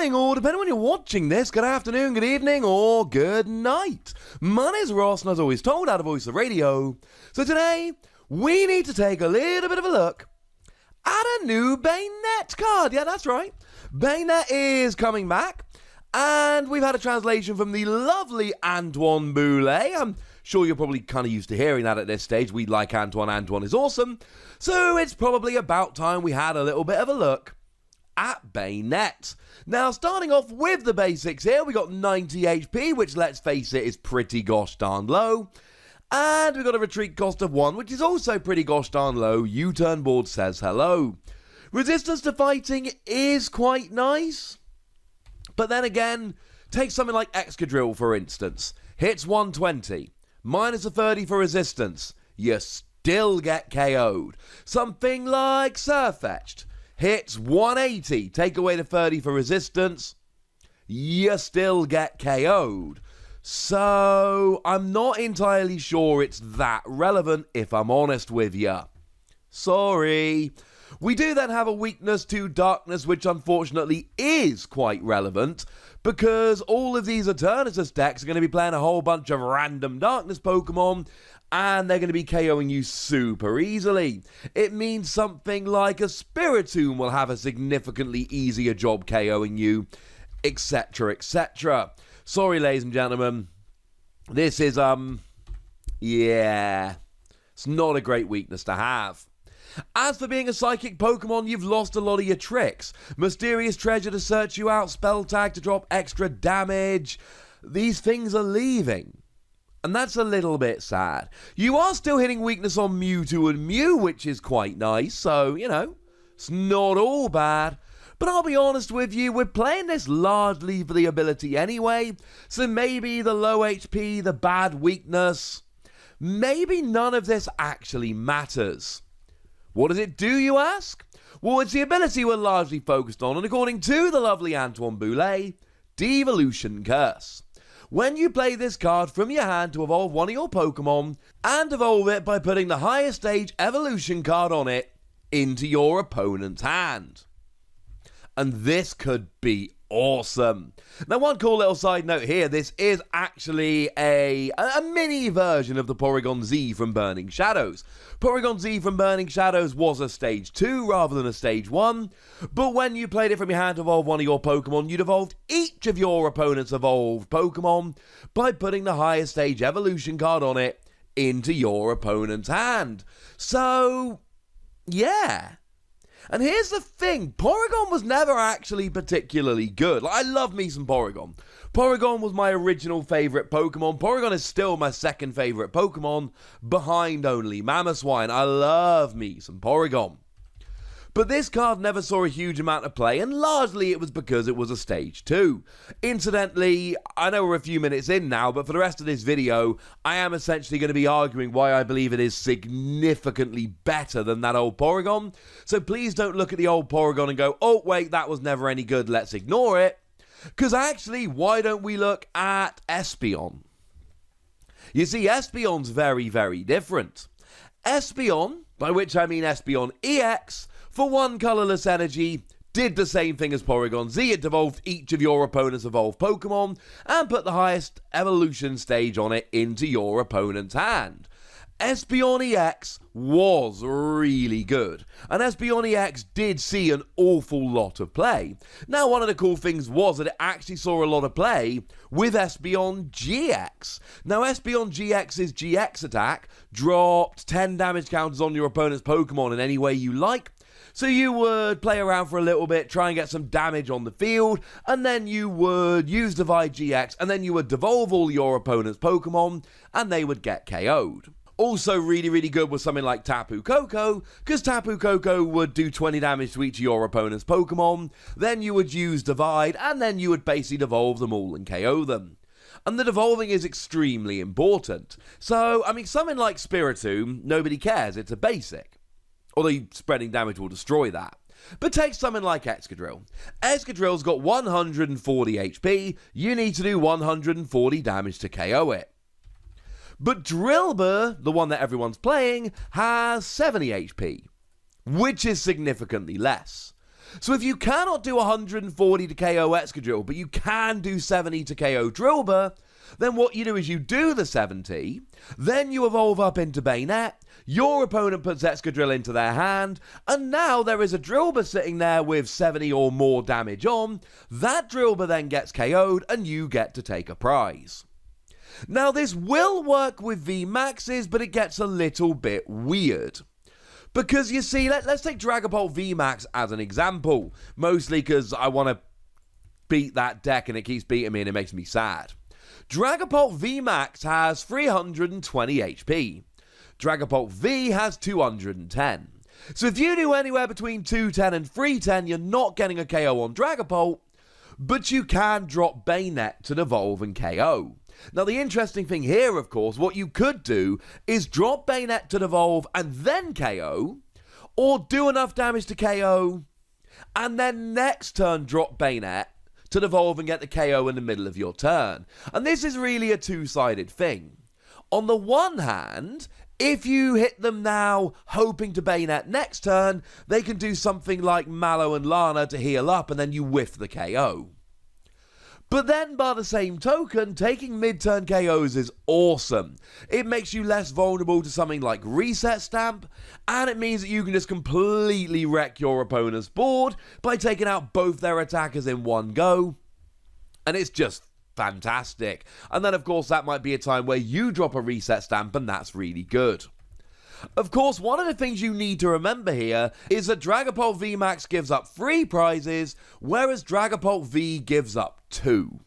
morning, or depending on when you're watching this, good afternoon, good evening, or good night. My name's Ross, and as always told, out of Voice of Radio. So today, we need to take a little bit of a look at a new Banette card. Yeah, that's right. Banette is coming back, and we've had a translation from the lovely Antoine Boulet. I'm sure you're probably kind of used to hearing that at this stage. We like Antoine. Antoine is awesome. So it's probably about time we had a little bit of a look at Banette. Now, starting off with the basics here, we got 90 HP, which, let's face it, is pretty gosh darn low. And we've got a retreat cost of 1, which is also pretty gosh darn low. U-turn board says hello. Resistance to fighting is quite nice. But then again, take something like Excadrill, for instance. Hits 120, minus a 30 for resistance. You still get KO'd. Something like Surfetched. Hits 180, take away the 30 for resistance, you still get KO'd. So, I'm not entirely sure it's that relevant, if I'm honest with you. Sorry. We do then have a weakness to darkness, which unfortunately is quite relevant, because all of these Eternatus decks are going to be playing a whole bunch of random darkness Pokemon, and they're going to be KOing you super easily. It means something like a Spiritomb will have a significantly easier job KOing you, etc, etc. Sorry, ladies and gentlemen. This is, yeah, it's not a great weakness to have. As for being a psychic Pokemon, you've lost a lot of your tricks. Mysterious Treasure to search you out, Spell Tag to drop extra damage. These things are leaving. And that's a little bit sad. You are still hitting weakness on Mewtwo and Mew, which is quite nice, so, you know, it's not all bad. But I'll be honest with you, we're playing this largely for the ability anyway, so maybe the low HP, the bad weakness, maybe none of this actually matters. What does it do, you ask? Well, it's the ability we're largely focused on, and according to the lovely Antoine Boulet, Devolution Curse. When you play this card from your hand to evolve one of your Pokemon, and evolve it by putting the highest stage evolution card on it into your opponent's hand. And this could be awesome. Now, one cool little side note here, this is actually a mini version of the Porygon-Z from Burning Shadows. Porygon-Z from Burning Shadows was a stage 2 rather than a stage 1, but when you played it from your hand to evolve one of your Pokemon, you'd evolved each of your opponent's evolved Pokemon by putting the highest stage evolution card on it into your opponent's hand. So, yeah. And here's the thing, Porygon was never actually particularly good. Like, I love me some Porygon. Porygon was my original favourite Pokemon. Porygon is still my second favourite Pokemon, behind only Mamoswine. I love me some Porygon. But this card never saw a huge amount of play, and largely it was because it was a stage 2. Incidentally, I know we're a few minutes in now, but for the rest of this video, I am essentially going to be arguing why I believe it is significantly better than that old Porygon. So please don't look at the old Porygon and go, oh wait, that was never any good, let's ignore it. Because actually, why don't we look at Espeon? You see, Espeon's very, very different. Espeon, by which I mean Espeon EX, for one colourless energy, did the same thing as Porygon-Z. It devolved each of your opponent's evolved Pokemon and put the highest evolution stage on it into your opponent's hand. Espeon EX was really good, and Espeon EX did see an awful lot of play. Now, one of the cool things was that it actually saw a lot of play with Espeon GX. Now, Espeon GX's GX attack dropped 10 damage counters on your opponent's Pokemon in any way you like. So you would play around for a little bit, try and get some damage on the field, and then you would use Divide GX, and then you would devolve all your opponent's Pokemon, and they would get KO'd. Also really, really good was something like Tapu Koko, because Tapu Koko would do 20 damage to each of your opponent's Pokemon, then you would use Divide, and then you would basically devolve them all and KO them. And the devolving is extremely important. So, I mean, something like Spiritomb, nobody cares, it's a basic. Although spreading damage will destroy that. But take something like Excadrill. Excadrill's got 140 HP, you need to do 140 damage to KO it. But Drillbur, the one that everyone's playing, has 70 HP, which is significantly less. So if you cannot do 140 to KO Excadrill, but you can do 70 to KO Drillbur, then what you do is you do the 70, then you evolve up into Banette, your opponent puts Excadrill into their hand, and now there is a Drillbur sitting there with 70 or more damage on. That Drillbur then gets KO'd, and you get to take a prize. Now this will work with VMAXs, but it gets a little bit weird. Because you see, let's take Dragapult VMAX as an example, mostly because I want to beat that deck and it keeps beating me and it makes me sad. Dragapult VMAX has 320 HP. Dragapult V has 210. So if you do anywhere between 210 and 310, you're not getting a KO on Dragapult, but you can drop Banette to devolve and KO. Now the interesting thing here, of course, what you could do is drop Banette to devolve and then KO, or do enough damage to KO, and then next turn drop Banette to devolve and get the KO in the middle of your turn. And this is really a two-sided thing. On the one hand, if you hit them now, hoping to Banette next turn, they can do something like Mallow and Lana to heal up, and then you whiff the KO. But then, by the same token, taking mid-turn KOs is awesome. It makes you less vulnerable to something like Reset Stamp, and it means that you can just completely wreck your opponent's board by taking out both their attackers in one go. And it's just fantastic. And then, of course, that might be a time where you drop a Reset Stamp, and that's really good. Of course, one of the things you need to remember here is that Dragapult VMAX gives up 3 prizes, whereas Dragapult V gives up 2.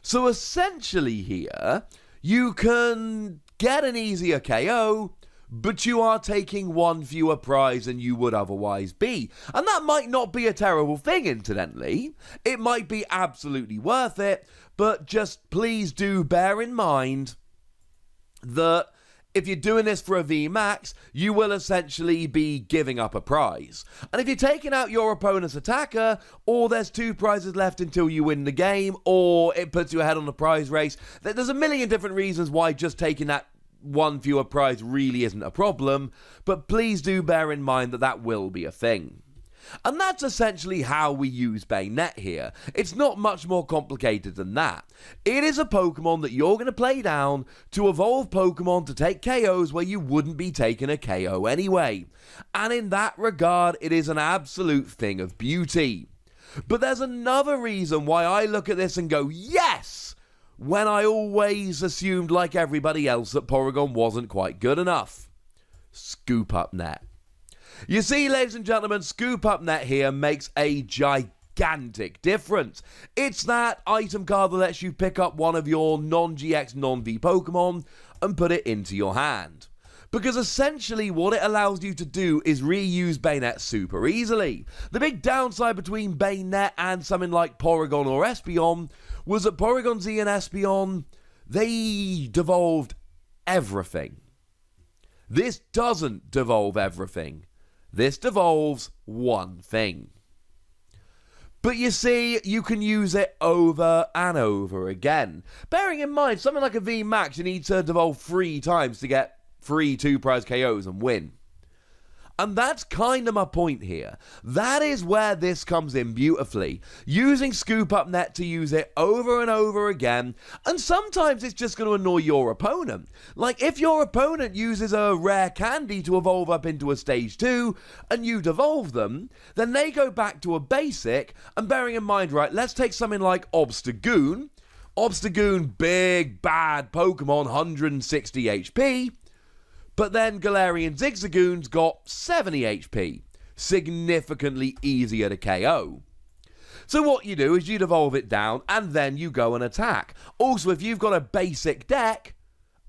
So essentially here, you can get an easier KO, but you are taking 1 fewer prize than you would otherwise be. And that might not be a terrible thing, incidentally. It might be absolutely worth it, but just please do bear in mind that if you're doing this for a VMAX, you will essentially be giving up a prize. And if you're taking out your opponent's attacker, or there's 2 prizes left until you win the game, or it puts you ahead on the prize race, there's a million different reasons why just taking that 1 fewer prize really isn't a problem, but please do bear in mind that that will be a thing. And that's essentially how we use Banette here. It's not much more complicated than that. It is a Pokemon that you're going to play down to evolve Pokemon to take KOs where you wouldn't be taking a KO anyway. And in that regard, it is an absolute thing of beauty. But there's another reason why I look at this and go, yes! When I always assumed, like everybody else, that Porygon wasn't quite good enough. Scoop Up Net. You see, ladies and gentlemen, Scoop Up Net here makes a gigantic difference. It's that item card that lets you pick up one of your non-GX, non-V Pokemon and put it into your hand. Because essentially what it allows you to do is reuse Banette super easily. The big downside between Banette and something like Porygon or Espeon was that Porygon-Z and Espeon, they devolved everything. This doesn't devolve everything. This devolves one thing. But you see, you can use it over and over again. Bearing in mind, something like a VMAX, you need to devolve 3 times to get 3 2-prize KOs and win. And that's kind of my point here. That is where this comes in beautifully. Using Scoop Up Net to use it over and over again, and sometimes it's just going to annoy your opponent. Like if your opponent uses a rare candy to evolve up into a stage 2, and you devolve them, then they go back to a basic, and bearing in mind, right, let's take something like Obstagoon. Obstagoon, big, bad Pokemon, 160 HP. But then Galarian Zigzagoon's got 70 HP, significantly easier to KO. So what you do is you devolve it down and then you go and attack. Also, if you've got a basic deck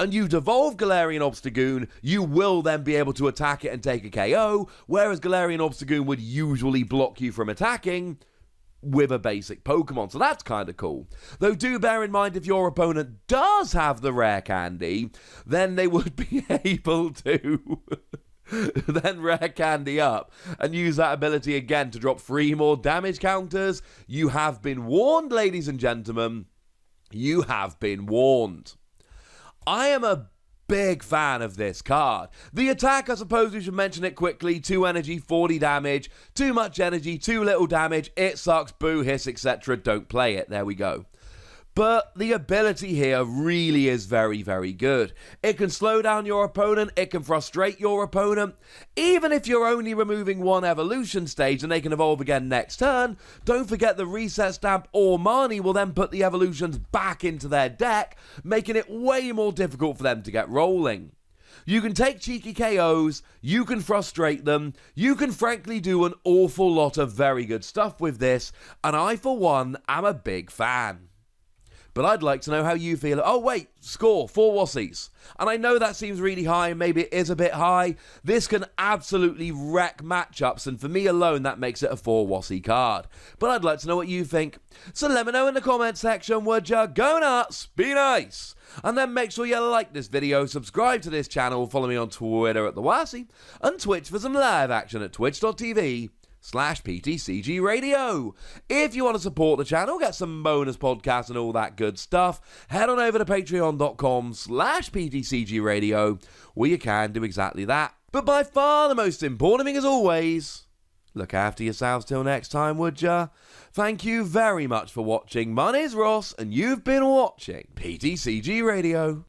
and you devolve Galarian Obstagoon, you will then be able to attack it and take a KO, whereas Galarian Obstagoon would usually block you from attacking with a basic Pokemon, so that's kind of cool. Though do bear in mind, if your opponent does have the rare candy, then they would be able to then rare candy up and use that ability again to drop 3 more damage counters. You have been warned, ladies and gentlemen. You have been warned. I am a big fan of this card. The attack, I suppose we should mention it quickly. 2 energy, 40 damage. Too much energy, too little damage. It sucks, boo, hiss, etc. Don't play it. There we go. But the ability here really is very, very good. It can slow down your opponent, it can frustrate your opponent. Even if you're only removing one evolution stage and they can evolve again next turn, don't forget the reset stamp or Marnie will then put the evolutions back into their deck, making it way more difficult for them to get rolling. You can take cheeky KOs, you can frustrate them, you can frankly do an awful lot of very good stuff with this, and I for one am a big fan. But I'd like to know how you feel. Oh wait, score, 4 Wassies. And I know that seems really high, maybe it is a bit high. This can absolutely wreck matchups, and for me alone, that makes it a 4 Wassie card. But I'd like to know what you think. So let me know in the comment section, would ya? Go nuts, be nice. And then make sure you like this video, subscribe to this channel, follow me on Twitter at The Wassie, and Twitch for some live action at twitch.tv/PTCGRadio. If you want to support the channel, get some bonus podcasts and all that good stuff, head on over to patreon.com/PTCGRadio, where you can do exactly that. But by far the most important thing as always, look after yourselves till next time, would ya? Thank you very much for watching. My name's Ross, and you've been watching PTCG Radio.